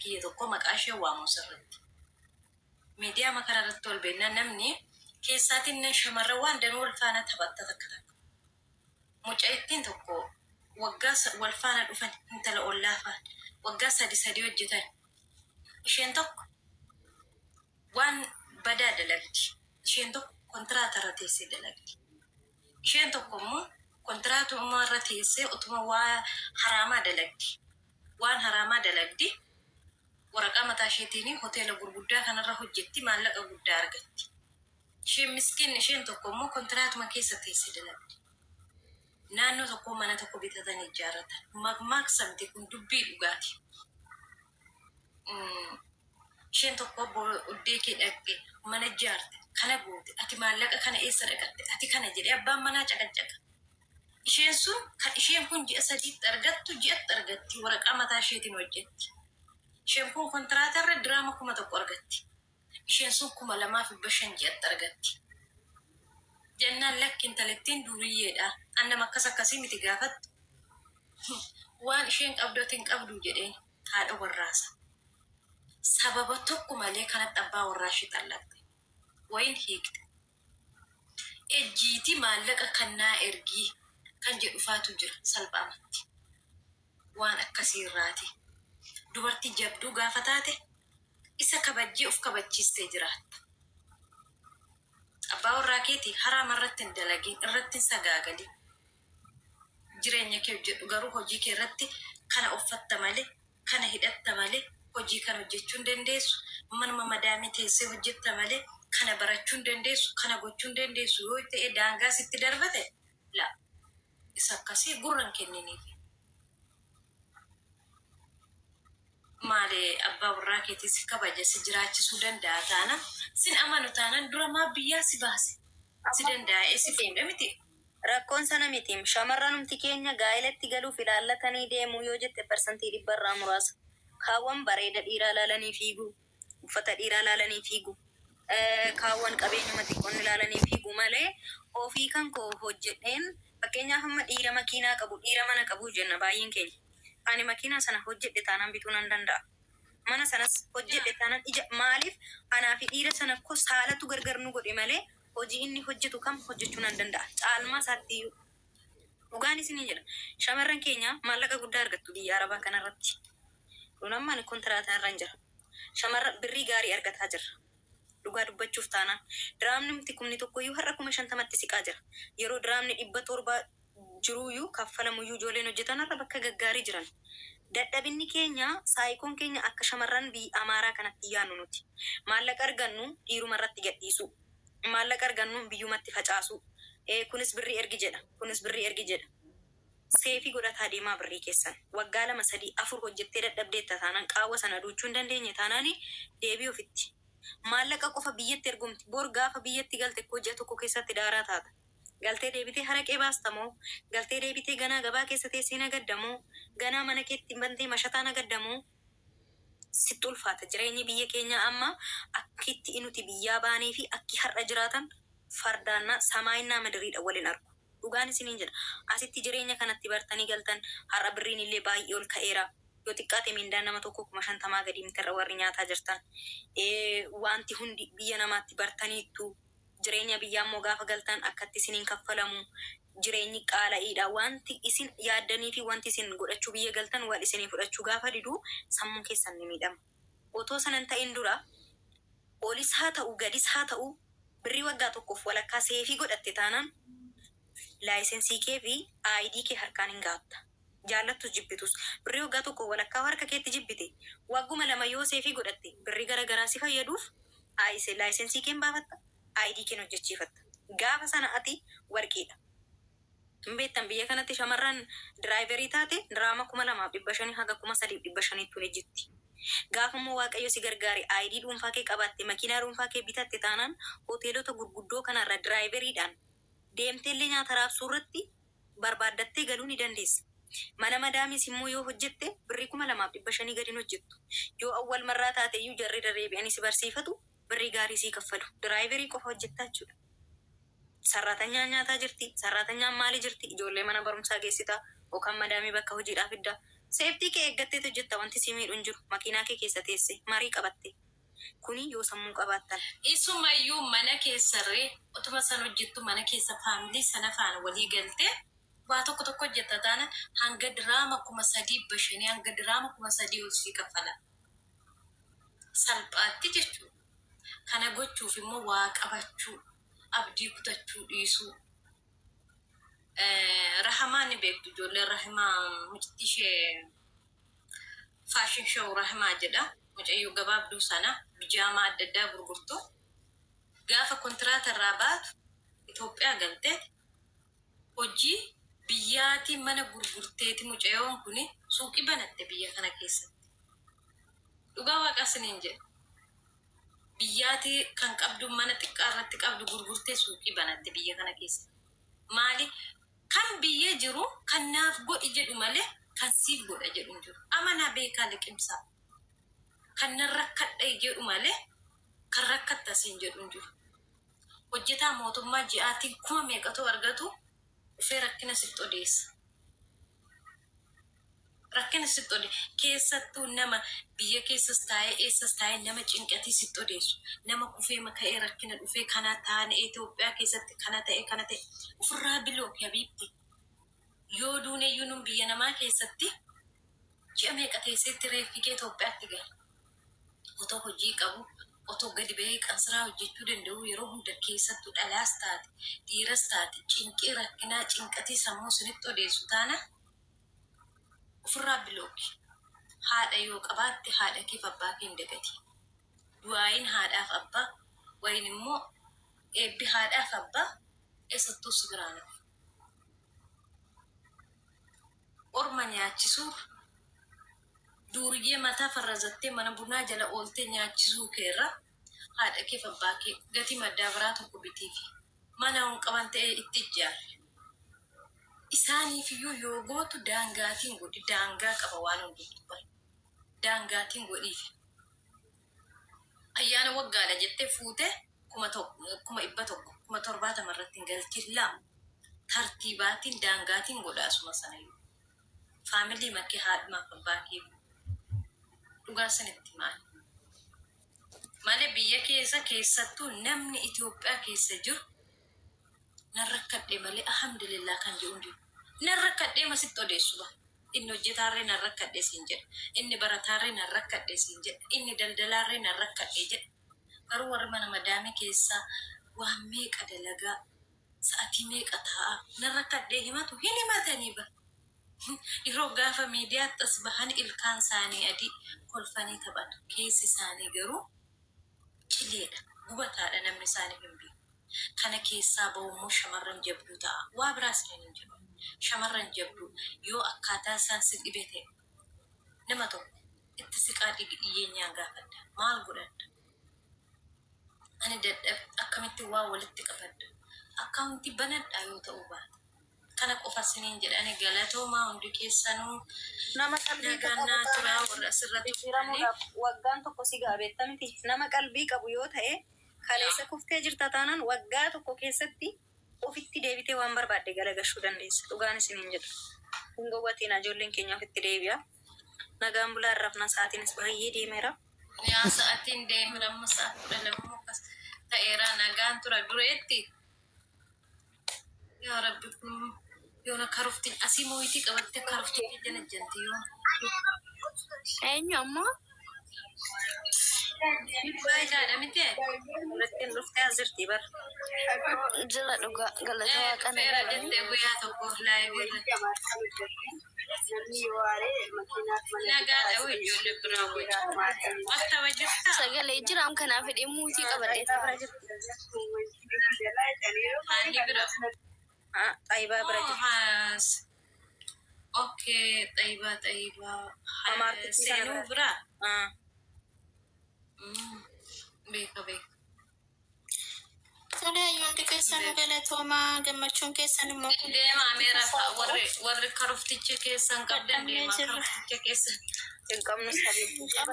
kiyya tokko maqaa ishee waamu sirriitti. Miidiyaa makara irratti ol beenna namni keessaatiin shamarra waan danuu wal faana taphatta takka takka. Mucaayittiin tokko waggaa wal faana dhufan intala ollaa faana waggaa sadi hojjetan. Isheen tokko waan badaa dalagdi. Isheen tokko kontiraata irra teessee dalagdi. Isheen tokko immoo kontiraatuma irra teessee utuma waa haraamaa dalagdi. Waan haraamaa dalagdi. Waraqaa mataa isheetiin hoteela gurguddaa kanarra hojjetti maallaqa guddaa argatti. Isheen miskiin isheen tokko immoo kontiraatuma keessa teessee dalagdi. Naannoo tokko mana tokko bitatanii ijaarratan. Maqmaaqsamti kun dubbii dhugaati. Isheen tokko oddee kee dhaqxe mana ijaarte kana goote ati maallaqa kana eessa dhaqatte ati kana jedhee abbaan manaa caqacaqa. Isheen sun kan isheen kun ji'a sadiitti argattu ji'atti argatti waraqaa mataa isheetiin hojjetti. Isheen kun kontiraata irra diraama 1,000 argatti. Isheen sun 2,500 ji'atti argatti. Jennaan lakki intalettiin duriyyeedha. Annam akkasii miti gaafattu. Waan isheen qabdootiin qabdu jedheen haadha warraasa. Sababa tokko malee kanatti abbaa warraashii xallaqxe. Wayin hiikte. Ejjiiti maallaqa kannaa ergii kan jedhu faatu jira salphaamatti. Waan akkasii irraati. Dubartii jabduu gaafa taate isa kabajjii of kabachiistee jiraatta. Abbaa warraa keetii haraama irratti hin dalagin irratti hin sagaagalin. Jireenya kee hojjedhu garuu hojii kee irratti kana uffatta malee kana hidhatta malee hojii kana hojjechuu hin dandeessu. Manuma madaamii teessee hojjetta malee kana barachuu hin dandeessu kana gochuu hin dandeessu yoo ta'e daangaa sitti darbate la isa akkasii gurran kenniniif. Maalee abbaa warraa keetii si kabaja si jiraachisuu danda'a taana sin amanu taanan dura maa biyyaa si baase si danda'a si fuudha miti. Rakkoon sana miti shamarranumti keenya gaa'elatti galuuf ilaallatanii deemuu yoo jette parsantii 100 muraasa. Kaawwan bareeda dhiiraa laalanii fiigu uffata dhiiraa laalanii fiigu kaawwan qabeenyuma xiqqoon ilaalanii fiigu malee ofii kan koo hojjedheen fakkeenyaaf amma dhiira makiinaa qabu dhiira mana qabu jenna baay'een keenya. Ani makiinaa sana hojjedhe taanaan bituu nan danda'a. Mana sanas hojjedhe taanaan ija maaliif anaa fi dhiira sana ko saalatu gargar nu godhe malee hojii inni hojjetu kam hojjechuu nan danda'a. Caalmaa isaatti iyyuu dhugaan isinii jedha. Shamarran keenya maallaqa guddaa argattu biyya Arabaa kanarratti. Kunammaan kontiraataa irra hin jira. Shamarra birrii gaarii argataa jirra. Dhugaa dubbachuuf taanaan diraamni miti kumni tokkoyyuu har'a 50,000tti siqaa jira. Yeroo diraamni 700 jiruuyyuu kaffalamuyyuu ijoolleen hojjetan irra bakka gaggaarii jiran. Dadhabinni keenya saayikoon keenya akka shamarran biyya Amaaraa kanatti yaannu nuti. Maallaqa argannu dhiiruma irratti gadhiisu. Maallaqa argannu biyyumatti facaasu. Kunis birrii ergi jedha. Kunis birrii ergi jedha. Seefii godhataa deemaa birrii keessan. Waggaa 2, 3, 4 hojjettee dadhabdeetta taanaan qaawwa sana duuchuu hin dandeenye taanaani deebii ofitti. Maallaqa qofa biyyatti ergumti. Bor gaafa biyyatti galte hojii tokko keessatti daaraa taata. Galtee deebitee haraqee baastamoo, galtee deebitee ganaa gabaa keessa teessee nagaddamoo, ganaa mana keetti bantee mashataa nagaddamoo. Sitti ulfaata jireenyi biyya keenya amma akkitti nuti biyyaa baanii fi akki har'a jiraatan fardaanna samaayinaa madiriidha waliin argu. Dhugaan isiniin jedha. Asitti jireenya kanatti bartanii galtan har'a birriin illee baay'ee ol ka'eera. Yoo xiqqaate mindaan nama tokko 50 gadi mitirra warri nyaataa jirtan. Wanti hundi biyya namaatti bartaniittu jireenya biyyaa immoo gaafa galtan akkatti isiniin kaffalamu jireenyi qaala'iidha. Wanti isin yaaddanii fi wanti isin godhachuu biyya galtan waan isinii fudhachuu gaafa diduu sammuun keessan ni miidhama. Otoo sanan ta'in dura olis haa ta'u gadis haa ta'u birrii waggaa tokkoof walakkaa seefii godhatte taanaan laayisensii kee fi ID kee harkaan hin gaatta. Jaallattus jibbitus birrii waggaa tokko walakkaa harka keetti jibbite wagguma 2 yoo seefii godhatte birrii garagaraa si fayyaduuf laayisensii kee baafatta ID kee hojjechiifatta. Gaafa sana ati warqiidha. Beektan biyya kanatti shamarran diraayiverii taate diraama 2,500 haga 3,500 tun ejjitti. Gaafa immoo Waaqayyo si gargaare ID dhuunfaa kee qabaatte makiinaa dhuunfaa kee bitatte taanaan hoteelota gurguddoo kanarra diraayiveriidhaan deemteellee nyaata raabsuu irratti barbaaddattee galuu ni dandeessa. Mana madaamis immoo yoo hojjette birrii 2,500 gadi hojjettu. Yoo awwal marraa taate iyyuu jarri darreebi'anii si barsiifatu birrii gaarii sii kaffalu. Diraayiverii qofa hojjettaa jechuudha. Sarratanyaan nyaataa jirti. Sarratanyaan maali jirti? Ijoollee mana barumsaa geessitaa yookaan madaamii bakka hojiidhaa fidda. Seeftii kee eeggattee hojjetta wanti si miidhu hin jiru. Makiinaa kee keessa teesse marii qabatte. Kuni yoo sammuu qabaattan. Isumayyuu mana keessarree utuma san hojjettu mana keessa faamilii sana faana walii galtee waa tokko tokko hojjetta taana hanga diraama 3,500 hanga diraama 3,000 ol sii kaffala. Salphaatti jechuudha. Kana gochuuf immoo waa qabachuu, abdii kutachuu dhiisuu. Rahamaa ni beektu ijoollee rahimaa mucitti ishee faashin shoo rahimaa jedha. Mucayyoo gabaabduu sana bijaamaa adda addaa gurgurtu. Gaafa kontiraata irraa baatu Itoophiyaa galtee hojii biyyaatii mana gurgurteeti mucayyoon kuni suuqii banatte biyya kana keessatti. Dhugaa waaqa isiniin jedha. Biyyaatii kan qabdu mana xiqqaa irratti qabdu gurgurtee suuqii banatte biyya kana keessatti. Maali? Kan biyya jiru kan naaf godhi jedhu malee kan siif godha jedhu hin jiru. Amanaa beekaa liqimsaa. Kan nan rakkadha jedhu malee kan rakkatta siin jedhu hin jiru. Hojjetaa mootummaa ji'aatiin 1,000 argatu dhufee rakkina sitti odeessa. Rakkina sitti odeessa. Keessattuu nama biyya keessas taa'ee eessas taa'ee nama cinqatii sitti odeessu. Nama kufee maka'ee rakkina dhufee kana taa'an Itoophiyaa keessatti kana ta'e ofirraa biloo habiibti. Yoo duuneyyuu nun biyya namaa keessatti ji'a meeqa teesseetti reeffigee Itoophiyaatti gala. Otoo hojii qabu, otoo gadi bahee qansiraa hojjechuu danda'u yeroo hunda keessattuu dhalaas taate, dhiiras taate, cinqii rakkinaa cinqatii sammuu sinitti odeessu taana ofirraa bilooki. Haadha yoo qabaatte haadha keef abbaa kee hin dagati. Du'aayin haadhaaf abbaa wayin immoo eebbi haadhaaf abbaa eessattuu si biraa nafu. Orma nyaachisuu duuriyyee mataa farrazattee mana bunaa jala ooltee nyaachisuu keerra haadha keef abbaa kee gatii maddaa biraa tokko bitiifi mana hun qaban ta'ee itti ijaarre. Isaaniif iyyuu yoo gootu daangaatiin godhi daangaa qaba waan hunduutu bara. Daangaatiin godhiifi. Ayyaana waggaadha jettee fuutee 1,100 1,70 irratti hin galchin lama. Tartiibaatiin daangaatiin godhaasuma sanayyuu. Faamilii makkee haadhumaaf abbaa kee dhugaa sanitti maali? Malee biyya keessattuu namni Itoophiyaa keessa jiru nan rakkadhee malee alhamdulillah kan jedhu hin jiru. Nan rakkadhee masitti odeessu ba. Inni hojjetaarree nan rakkadhee siin jedha. Inni barataarree nan rakkadhee siin jedha. Inni daldalaarree nan rakkadhee jedha. Garuu warri mana madaamii keessaa waan meeqa dalagaa sa'atii meeqa taa'a nan rakkadhee himatu hin himatanii ba. Yeroo gaafa miidiyaatti as bahan ilkaan isaanii adii kolfanii taphatu. Keessi isaanii garuu cileedha. Gubataadha namni isaanii hin beeku. Kana keessaa ba'ummoo shamarran jabduu ta'a. Waa biraas hin jiru. Shamarran jabduu yoo akkaataa isaan si dhibe ta'e nama tokko itti siqaa dhiyeenya gaafadha. Maal godhadha? Ani dadhabe akkamitti waa walitti qabadha? Akkaawuntii banadhaa yoo ta'uu baata. Kana qofa siniin jedhani galatoomaa hundi keessanuu Nama qalbii nagannaa turaa warra asirratti fudhanii. Waggaan tokko si gaabeetta miti. Nama qalbii qabu yoo ta'e kaleessa kuftee jirta taanaan waggaa tokko keessatti ofitti deebitee waan barbaadde galagashuu dandeessa. Dhugaan isiniin jedha. Kun gowwatiin ijoolleen keenya ofitti deebi'a. Nagaan bulaa rafna sa'aatiinis baay'ee deemeera. Yaa sa'aatiin deemira amma sa'a 12 akkas ta'eera nagaan tura dureetti. Yaa Rabbi kun yoona karuftiin asii mooyitii qabattee karuftii jala janti yoo. Eenyu ammoo? Baay'aadha miti. Durettiin dhuftee as jirti bara. Jira dhugaa galata waaqana Feera jettee guyyaa tokko laayivii irratti. Nagaadha wayii ijoollee biraa wajjin. Maktaba jirtaa? sagalee jiraam kanaaf hidhee muutii qabadhee taa'aa jira. Haalli bira. Xaayibaa bira jirti. Okay, Xaayibaa. Amaartichi Seenuu biraa? Ah. Beeka. Salaayyuu hundi keessan galatoomaa gammachuun keessan immoo Deema Ameera warri karufticha keessan qabdan deema karufticha keessan. Hin qabnu sabii.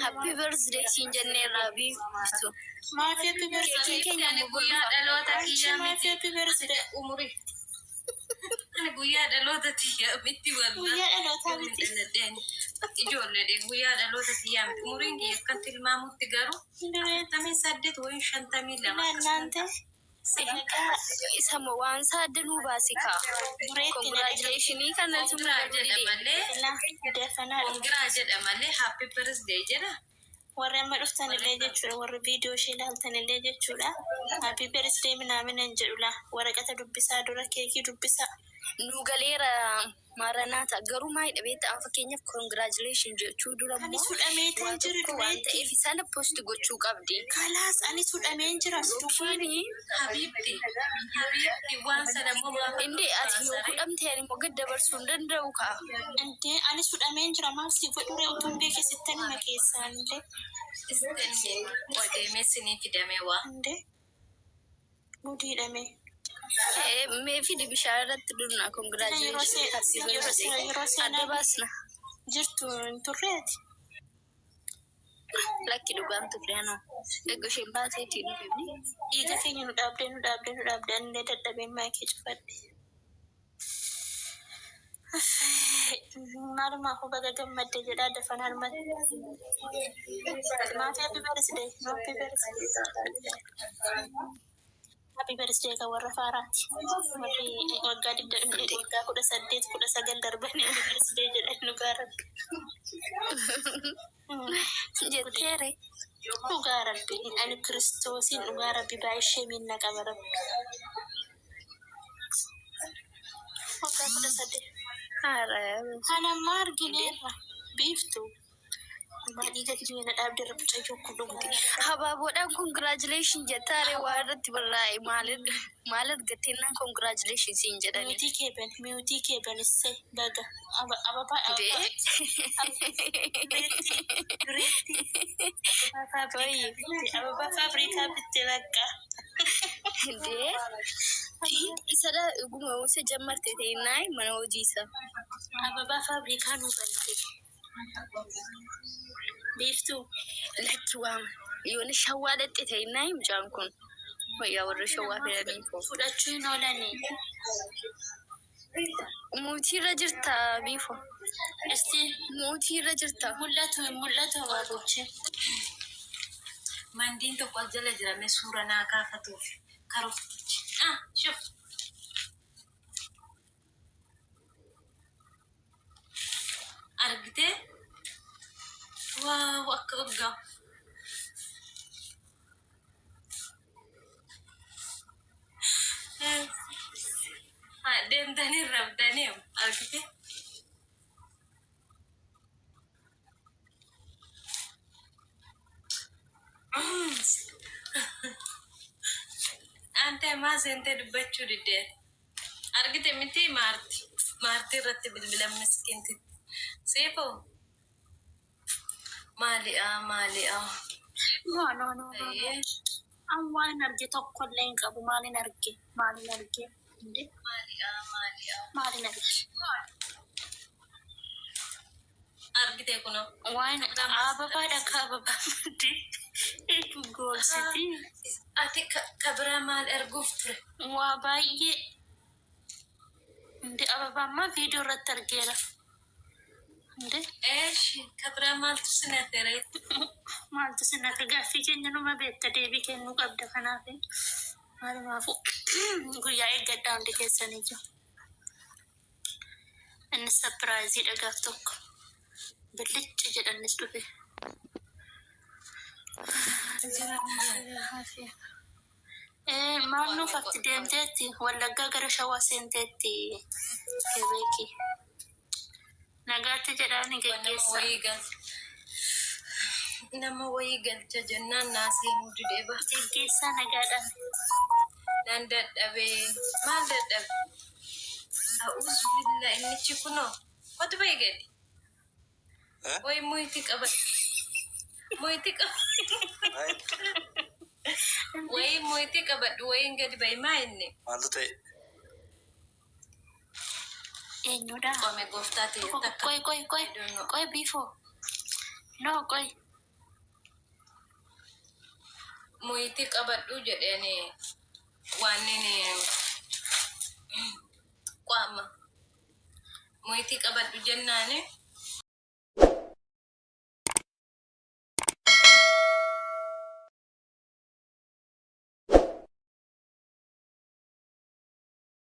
happy birthday siin jenneerraa biiftu. Maafiyatu Keekii keenya Ani guyyaa dhaloota kiyyaa miti. Umurii. Ani guyyaa dhaloota kiyyaa miti wallah. Guyyaa dhalootaa miti. ijoollee guyyaa dhaloota kiyyaa miti umuriin kiyya akkantti ilmaamutti garuu 48 ወይም 52 እናንተ isa mo waan saaddanuu baasi kaa. Congratulationii kanatu Kongiraa jedha malee happy birthday jedha. warri amma dhuftanillee jechuudha warri viidiyoo ishee ilaaltanillee jechuudha happy birthday minaamin hin jedhula waraqata dubbisaa dura keekii dubbisaa. nu galeera maaranaata garuu maayii dhabeetta an fakkeenyaaf congratulation jechuu dura Ani sudhameetan jiru waan ta'eef sana post gochuu qabdi. kalaas ani sudhameen jira Yookiin Habiibti waan sana moo indee ati yoo kudhamte ani moo gad dabarsuu hin danda'u kaa. Indee ani sudhameen jira maal si godhure utuun beekesittani ma keessaanillee odeemee sinii fidame waa. indee mudiidhame. Mee fidi bishaan irratti durna congratulation happy birthday adda baasna. jirtu hin turreeti. Lakki dhugaan turre anoo eeguu isheen baateetiin dhufeemni. Dhiiga keenya nu dhaabdee anillee dadhabeen maayikee cufadhe. Maalumaafuu baga gammadde jedhaa dafan harmatti. Maafi happy birthday happy birthday kan warra faaraati. Warri waggaa 18 darbanii happy birthday jedhan nu gaarabbi. Jetteere. Dhugaa rabbi ani kiristoosiin dhugaa rabbi baay'ishee miinna qaba rabbi. Waggaa 18. Kanammaa argineerra biiftu. Abbaa dhiiga keenya dhaabdee rabbicayyoo kun dhugde. Habaaboodhaan congratulation jettaare waa irratti barraa'e maal argatteennan congratulation siin jedhani. Miutii keeban issee baga ababaa faabrikaa bittee bakka. Indee isadha dhuguma isa jammarte ta'innaay mana hojiisa. Ababaa faabrikaa nu balte. Biiftuu Lakki waama yoona shawwaa dhatte ta'innaay mucaan kun wayyaa warra shawwaa fedhanii foofu. fudhachuu hin oolanii. Muutiirra jirta biifo. Isti Muutiirra jirta. mul'atu hin mul'atu abaabochi. Mandiin tokko as jala jirame suura naa kaafatuuf karooftichi. Shuf. Argitee? Waaw akka gaggaa. Deemtanii rabdanii argitee? Ante maa seentee dubbachuu diddeeti. Argite miti maartii irratti bilbila miskiinti. Seefoo maali'a. No. An waan arge tokkollee hin qabu maalin arge. Maalin arge. Argite kuno. Waan ababaadha ka ababaa mudde. Goolsiti. Ati kabira maal erguuf ture? Waa baay'ee. Inde ababaa ammaa viidiyoo irratti argeera. Inde kabira maaltu sinafere? maaltu sinatti gaaffii keenya numa beekta deebii kennuu qabda kanaaf. Maalumaafuu guyyaa eeggadhaa hundi keessanii jiru. Inni sapiraayizii dhagaaf tokko. Billicci jedhannis dhufe. Maal nuuf atti deemteetti wallaggaa gara shawaa seenteetti kebeekii. Nagaatti jedhaani geggeessa. Nama wayii galcha jennaan naaseenuu didee ba. Geggeessaa nagaadhaan. Nan dadhabee maal dadhabe? A'uus billa innichi kunoo watu bahee gadi. Wayi moyti qaba. Wayi moyti qabadhu wayiin gadi bahi maa inni? Maaltu ta'e? Eenyudha? Qome gooftaa ta'e takka. Qoy biifoo. No qoy. Moyti qabadhu jedhani waan inni qaama. Moyti qabadhu jennaani